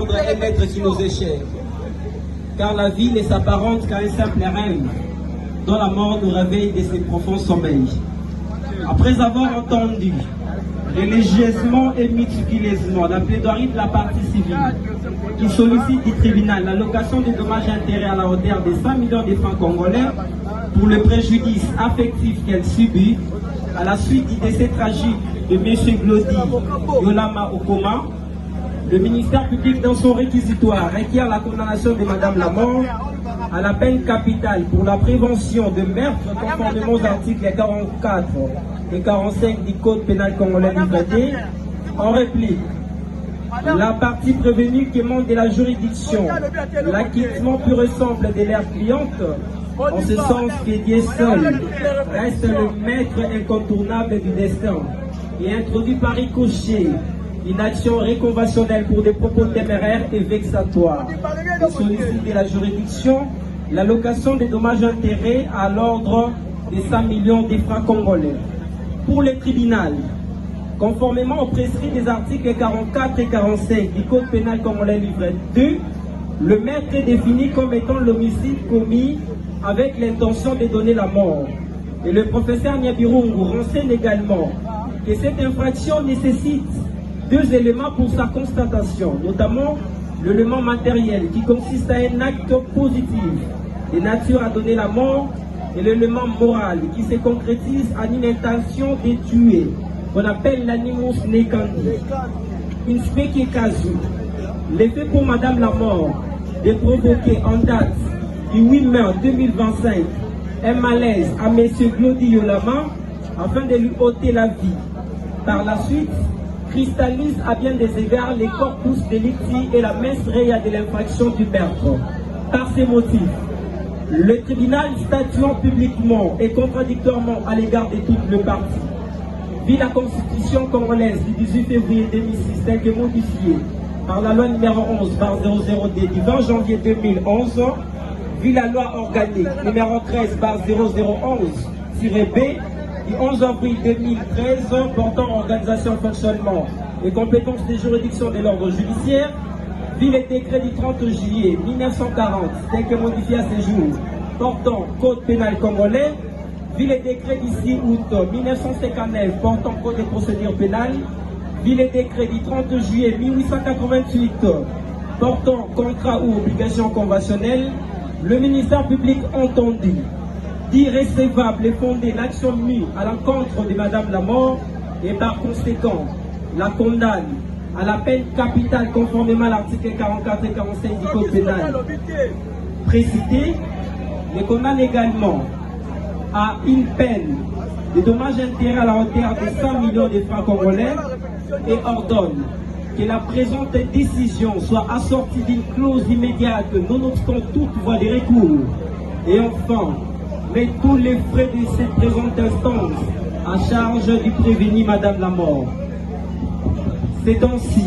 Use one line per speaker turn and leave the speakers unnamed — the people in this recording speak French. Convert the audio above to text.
rejoindre un maître qui nous est cher. Car la vie ne s'apparente qu'à un simple rêve, dont la mort nous réveille de ses profonds sommeils. Après avoir entendu religieusement et méticuleusement la plaidoirie de la partie civile qui sollicite du tribunal l'allocation des dommages et intérêts à la hauteur de 100 millions de francs congolais pour le préjudice affectif qu'elle subit à la suite du décès tragique de M. Glody Yolama Okoma, le ministère public dans son réquisitoire requiert la condamnation de Madame la mort à la peine capitale pour la prévention de meurtre conformément aux articles 44 et 45 du Code pénal congolais livre. En réplique, la partie prévenue qui demande de la juridiction l'acquittement pur et simple de leur cliente, en ce sens que Dieu seul reste le maître incontournable du destin, et introduit par ricochet une action réconventionnelle pour des propos téméraires et vexatoires, et sollicite de la juridiction l'allocation des dommages et intérêts à l'ordre de 100 millions de francs congolais. Pour le tribunal, conformément aux prescrits des articles 44 et 45 du Code pénal congolais livre 2, le meurtre est défini comme étant l'homicide commis avec l'intention de donner la mort. Et le professeur Nyabirungu renseigne également que cette infraction nécessite deux éléments pour sa constatation, notamment l'élément matériel qui consiste à un acte positif de nature à donner la mort et l'élément moral qui se concrétise en une intention de tuer, qu'on appelle l'animus necandi. In specie casu, l'effet pour Madame la mort de provoquer en date du 8 mai 2025 un malaise à M. Glody Yolama afin de lui ôter la vie. Par la suite, cristallise à bien des égards les corpus delicti et la mens rea de l'infraction du meurtre. Par ces motifs, le tribunal statuant publiquement et contradictoirement à l'égard de toutes les parties, vit la constitution congolaise du 18 février 2006 telle que modifiée par la loi numéro 11/00D du 20 janvier 2011, vit la loi organique numéro 13/0011-B du 11 avril 2013 portant organisation, fonctionnement et compétences des juridictions de l'ordre judiciaire, vit le décret du 30 juillet 1940 tel que modifié à ce jour portant Code pénal congolais, vit le décret du 6 août 1959 portant Code de procédure pénale, vit le décret du 30 juillet 1888 portant contrat ou obligation conventionnelle, le ministère public entendu dit recevable et fondé l'action mise à l'encontre de Madame la mort et par conséquent la condamne à la peine capitale conformément à l'article 44 et 45 du Code pénal précité, les condamne également à une peine de dommages et intérêts à la hauteur de 100 millions de francs congolais et ordonne que la présente décision soit assortie d'une clause immédiate nonobstant toute voie de recours. Et enfin, met tous les frais de cette présente instance à charge du prévenu Madame la mort. C'est ainsi